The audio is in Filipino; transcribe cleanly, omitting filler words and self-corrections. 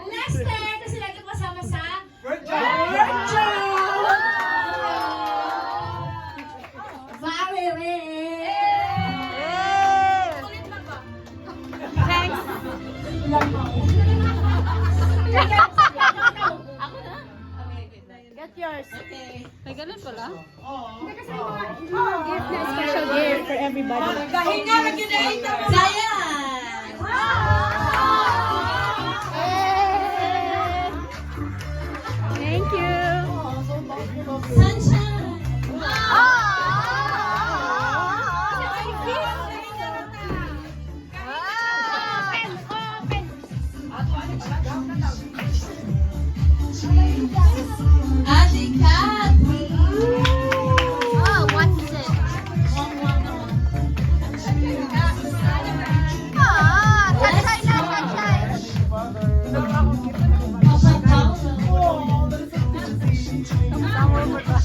Lester, kasi lagi kasama sa Get yours. Okay. May ganun pala? Gift na Special gift for everybody. Gahinga na ginahita mo. Zayan! Thank you. Sunshine! Ate Cathy! Oh, what is it? Ah, sunshine na, sunshine. Tama mo ba?